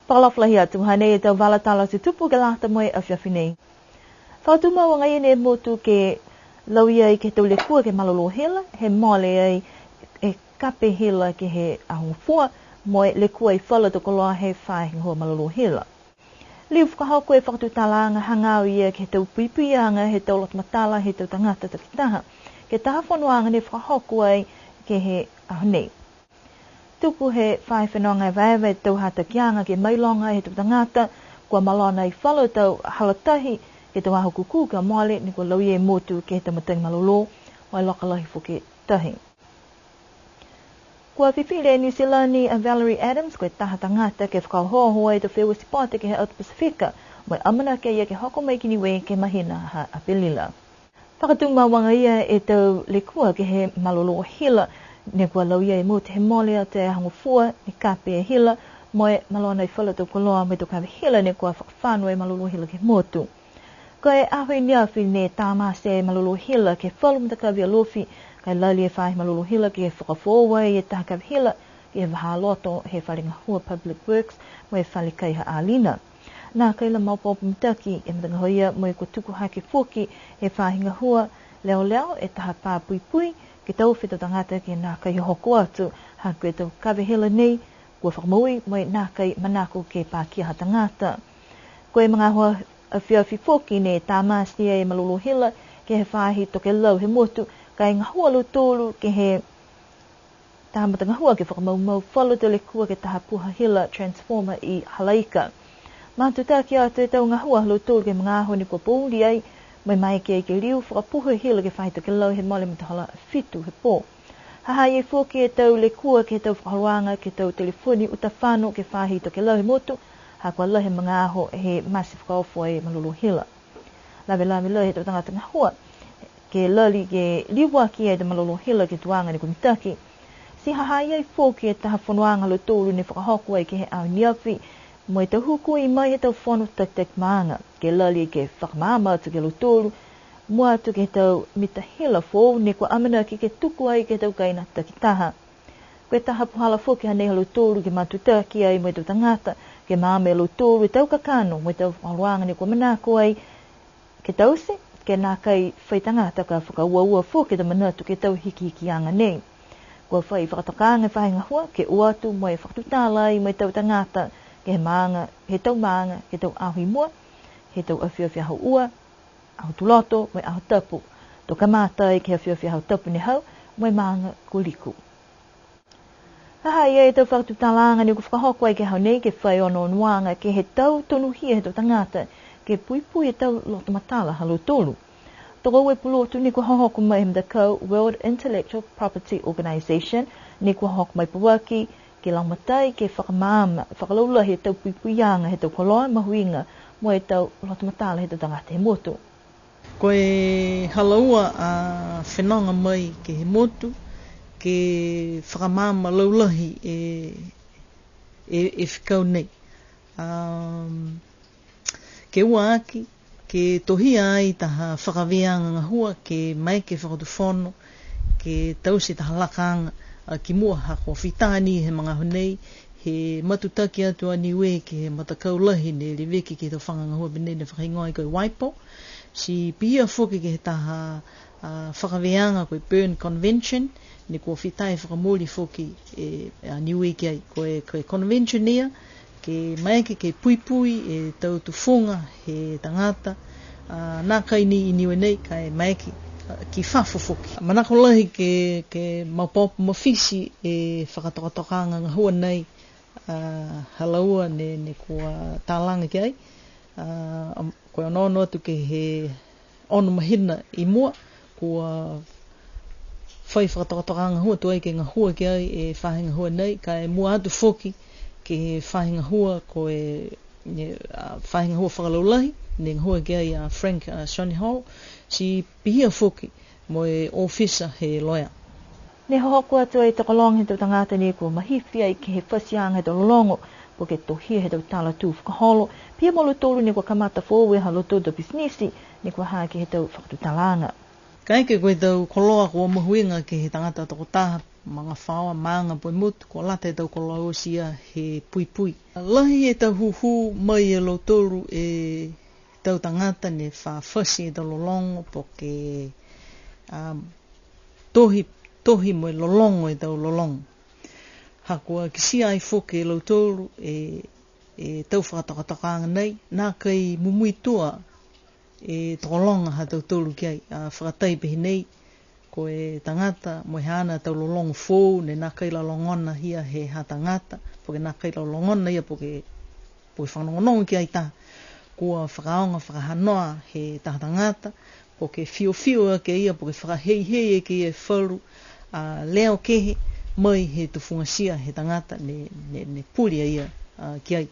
Whakalawhalahi atu hanei e tau walatala se tupu ke lata moe a whiawhinei. Whautuma wa ngai ne motu ke lauia i ke tau le kua ke malolo hela, he mole ai e kape hela ke he ahungfua, moe le kua i whala to koloa he whae hoa malolo hela. Liu whakahoko e whakatutalanga hangau ia ke tau puipuianga he tau latmatala he tau tangata takitaha. Ke taha whanuanga ne whakahoko ai ke he ahunei. Tupu he whae whenonga e vaewa e tau hata kianga ke mailonga he tau tangata, kua malona i whalo tau halatahi ke tau aho kuku ka moale ni kua lauie motu ke he tau matangi malolo, wai lokalahi fuke tahi. Kua whiwhile New Zealandi a Valerie Adams koe taha tangata ke whakahoahoa e tau whewa sipote ke he Auto Pasifika, mai amana ke ia ke hoko mai kini we ke mahina ha apelila. Whakatunga wanga ia e tau le kua ke he malolo hila, ne kua lauia e motu he mole a te hangofua, ne kape e hila, moe malona i whala tau koloa me tau kawe hila ne kua whakawhanua e malolo hila ke motu. Ko e ahui niawhi ne tāmase e malolo hila ke whalu mta kawe alofi, kai lali e whae malolo hila ke whakawhoa e taha kawe hila, ke he wahaloto he wharinga hua Public Works, moe whali kai ha alina. Nā kai la maupopo mtaki e mtanga hoia moe kua tuku hake fuki he whahinga hua, leo leo e taha pā pui pui, ke tau whita tangata ke nā kai hoko atu, ha koe tau kawe hela nei, kua whakamaui moe nā kai manako ke pā kia ha tangata. Koe mga hoa a whiawhi foki ne tā māstia e malolo hila, ke he whahi toke lau he motu, kai ngā hua lo tōru ke he taha matanga hua ke whakamaumau whalo te le kua ke taha puha hila transformer i Halaika. Mātu tāki atu e tau ngā hua lo tōru ke mga aho ni kua pōuri ai, mai ke liu whakapuha hila ke whaita ke lau he mole mtahala fitu he pō. Haha e fōki e tau le kua ke tau whakaruanga ke tau telefoni uta whāno ke whahi to ke lau he motu, ha kua lau he mga aho he masi whakaofo e malolo hila. Lawe lau he tau tangata ngā hua, ke lali ke liwaki e te malolo hila ke tuanga ni kumitaki. Si haha e fōki e taha whanuanga lo tōru ni whakahoko ai ke he au niawhi, moe tau huku i mai he tau whanu tak maanga, ke lali ke whakamama atu ke lo tōru, mua atu ke tau mita hila fōu, ne kua amana ki ke tuku ai ke tau kaina takitaha. Koe taha puhala fōki hanei halo tōru ke matuta ki ai moe tau tangata, ke maame lo tōru e tau kakano, moe tau whaluanga ne kua manako ai, ke tau se, ke nā kai whai tangata ka whakaua fōki ta manatu ke tau hiki anga nei. Kua whai whakatakanga whahinga hua, ke uatu moe whakatutālai moe tau tangata, ke he maanga, he tau maanga, he tau ahui mua, he tau awhiawhi aho ua, aho tuloto, moe aho tapu. Tō kamātai ke awhiawhi aho tapu ni hau, moe maanga kuliku. Haha ia e tau whakatutalanga ni ku whakahoko ai ke hau nei ke whai ono nuanga ke he tau tonu hia he tau tangata, ke puipui e tau loto matala halo tolu. Toko ue pulotu ni ku hahoko mai himdakau World Intellectual Property Organization, ni ku hahoko mai pawaki, ke laumatai ke whakamaama, whakalaula he tau puipuianga he tau koloa mahuinga, mo e tau loto matala he tau tangata he motu. Koe halaua a whenonga mai ke he motu, ke whakamaama laulahi e whikau nei. Ke ua aki, ke tohia ai taha whakaweanga ngā hua, ke mai ke whakatuwhono, ke tausi taha lakanga, ki mua hako whitani he mga honei, he matutaki atu aniwe ke he matakaulahi ne le weki ke tau whanganga hua bine ne whakaingoa i koe Waipo. Si pia whoki ke he taha whakaweanga koe Berne Convention, ne kua whitai whakamori whoki aniwe ki ai koe convention ia, ke maike ke puipui e tau tuwhunga he tangata, nā kai ni iniwe nei kai maike ki whawhawhoki. Manako lahi ke maupopo mawhisi e whakatokatokanga ngā hua nei halaua ne kua tālanga ki ai. Koe ono atu ke he ono mahina i mua, kua whai whakatokatokanga hua tu ai ke ngā hua ki ai e whahinga hua nei, kai mua atu whoki ke he whahinga hua koe whahinga hua whakalaulahi, ne ngā hua ki ai Frank Shoni Hall, si pihia whoki mo e ofisa he loia. Ne hoko atu e takalong he tau tangata ni kua mahifia i ke he whasianga he tau lolongo, po ke tohia he tau tala tū whakaholo, pia molo tōru ni kua kamata fōwe halo tō da bisnisi, ni kua hāki he tau whakatutalanga. Kai ke koe tau koloa kua mahuinga ke he tangata toko taha mga whaua maanga poi mutu, ko lata e tau ko lausia he pui pui. Lahi e tau huhu mai e lo toru e tau tangata ne whawhasi e tau lolongo po ke tohi mo e lolongo e tau lolongo. Hakua kisia ai foke e lo toru e tau whakatokatokanga nei, nā kai mumui tua e tolonga ha tau toru ki ai, whakatai pehi nei, ko e tangata mo e hana tau lolongo fōu, ne nā kai la longona hia he ha tangata, po ke nā kai la longona hia po ke whanongonongo ki ai ta, kua whakaonga whakahanoa he tahatangata, po ke fio ke ia, po ke whakahei ke ia wharu, leo kehe, mai he tufungasia he tangata ne puria ia ki ai.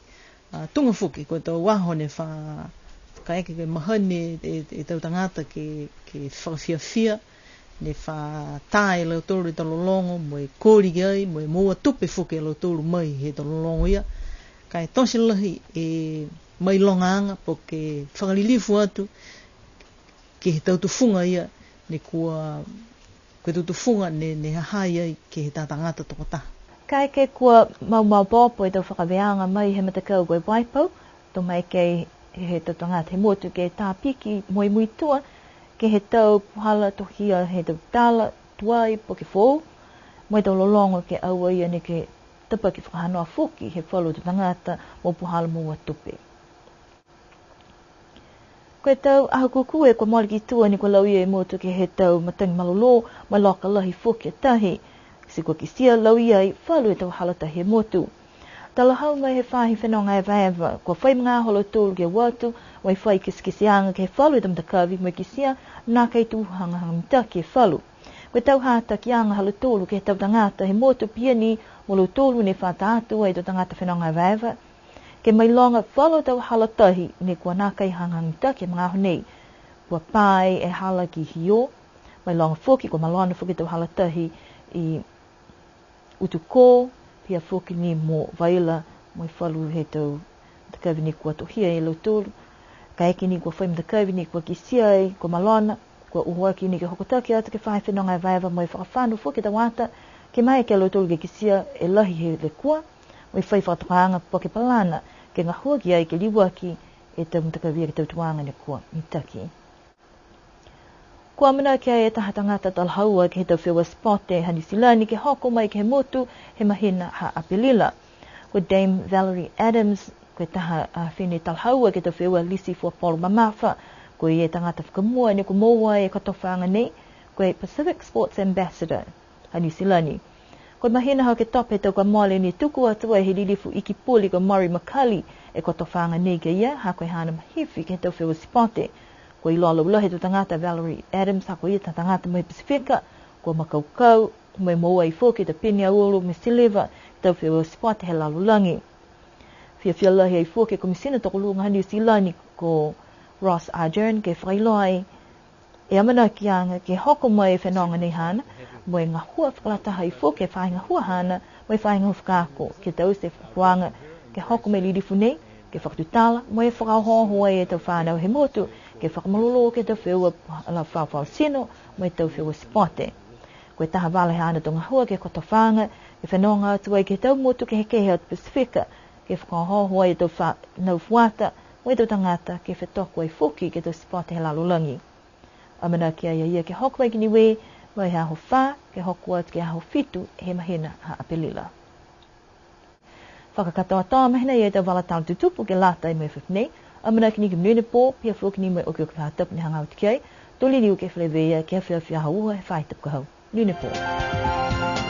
Tunga fuki, ko tau waho ne ka eke ke mahane e tau tangata ke whakawhiawhia, ne whatae leo toru e talolongo, mo e kōri ki ai, mo e moa tupe fuki e leo toru mai he talolongo ia. Ka e tosi lahi e mai longaanga, po ke whakalilifu atu, ke he tau tufunga ia, ne kua tau tufunga ne hahai ai ke he tātangata toko taha. Kai ke kua mau pōpo e tau whakaweanga mai he matakau koe waipau, tō mai ke he tau tangata he motu ke tā piki mui tua, ke he tau puhala tohia he tau tala tuai po ke fōu, mai tau lolongo ke aua ia ne ke tapa ki whakahanoa fuki he whalu tau tangata mo puhala mua tupe. Koe tau ahakuku e kua moliki tua ni kua lau ia e motu ke he tau matangi malolo, mai loka lahi fuki e tahi, si kua kisia lau ia i whalu e tau halata he motu. Tala hau mai he whahi whenonga e vaeva, kua whai mga holo tōru ke watu, mai whai kisikisianga ke he whalu e tamtakawi, mai kisia nā kei tūhanga hamita ke whalu. Koe tau hata ki anga halo tōru ke he tau tangata he motu piani molo tōru ne whata atua e tau tangata whenonga e vaeva. Ke mai longa whalo tau halatahi ne kua nā kei hangangita ke mga honei, kua pai e hala ki hio, mai longa whoki, kua malona whoki tau halatahi i utuko, pia whoki ni mo vaila, mai whalu he tau takawi ni kua tohia e lau tōru, ka eke ni kua whaim takawi ni kua kisia e, kua malona, kua uhoaki ni ke hokotaki ata ke whai whenonga e vaeva, mai whakawhanu whoki tau ata, ke mai ke lau tōru ke kisia e lahi he le kua, mai whai whakatokaanga po ke palana, ke ngā huaki ai ke liwaki e tau mtakawia ke tau tuanga ne kua mitaki. Kua mana ke ai e tahatangata talhaua ke he tau whiwa spote hani silani ke hoko mai ke he motu he mahina ha apelila. Kua Dame Valerie Adams, koe taha whine talhaua ke tau whiwa lisi fua polo mamafa, koe e tangata whakamua ne kua moua e katowhanga nei, koe Pacific Sports Ambassador hani silani. Koe mahina hau ke tope tau kua mole ni tuku atua he lilifu iki puli kua Maury McCully e koe tofanga nei ke ia, ha koe hana mahifi ke he tau whiwa spote. Koe ilolo ulahi tu tangata Valerie Adams, ha koe ia tangata mai Pasifika, koe makaukau, mai moua i fōki ta pini a ulu me sileva, tau whiwa spote he lalulangi. Whia lahi ai fōki ko misina toko lunga hani usilani ko Ross Arjern ke whailoai, e amana ki anga ke hoko mai e whenonga nei hana, mo e ngā hua whakalataha i fōke whai ngā hua hana, mo e whai ngā whakako, ke tau se whakuanga, ke hoko mai lirifu nei, ke whakatutala, mo e whakahohoa e tau whanau he motu, ke whakamalolo ke tau whiwa la whawhau sino, mo e tau whiwa spote. Koe taha wale hana tō ngā hua ke kotowhanga, ke whenonga atua i ke tau motu ke hekehe at Pasifika, ke whakahohoa e tau nau fuata, mo e tau tangata ke whetoko ai fuki ke tau spote he lalulangi. Amana ki aia ia ke hoko mai ki niwe, mai ha ho wha, ke hoko atu ke ha ho fitu, he mahina ha apelila. Whakakatoa toa mahina ia tau wala tau tutupu ke lata i mai whipnei, amana ki ni kimnene pō, pia fōki ni mai oki oki whahatap ni hangau tiki ai, toli liu ke whalewea ke whiawhia haua he whaitap ka hau. Nune pō.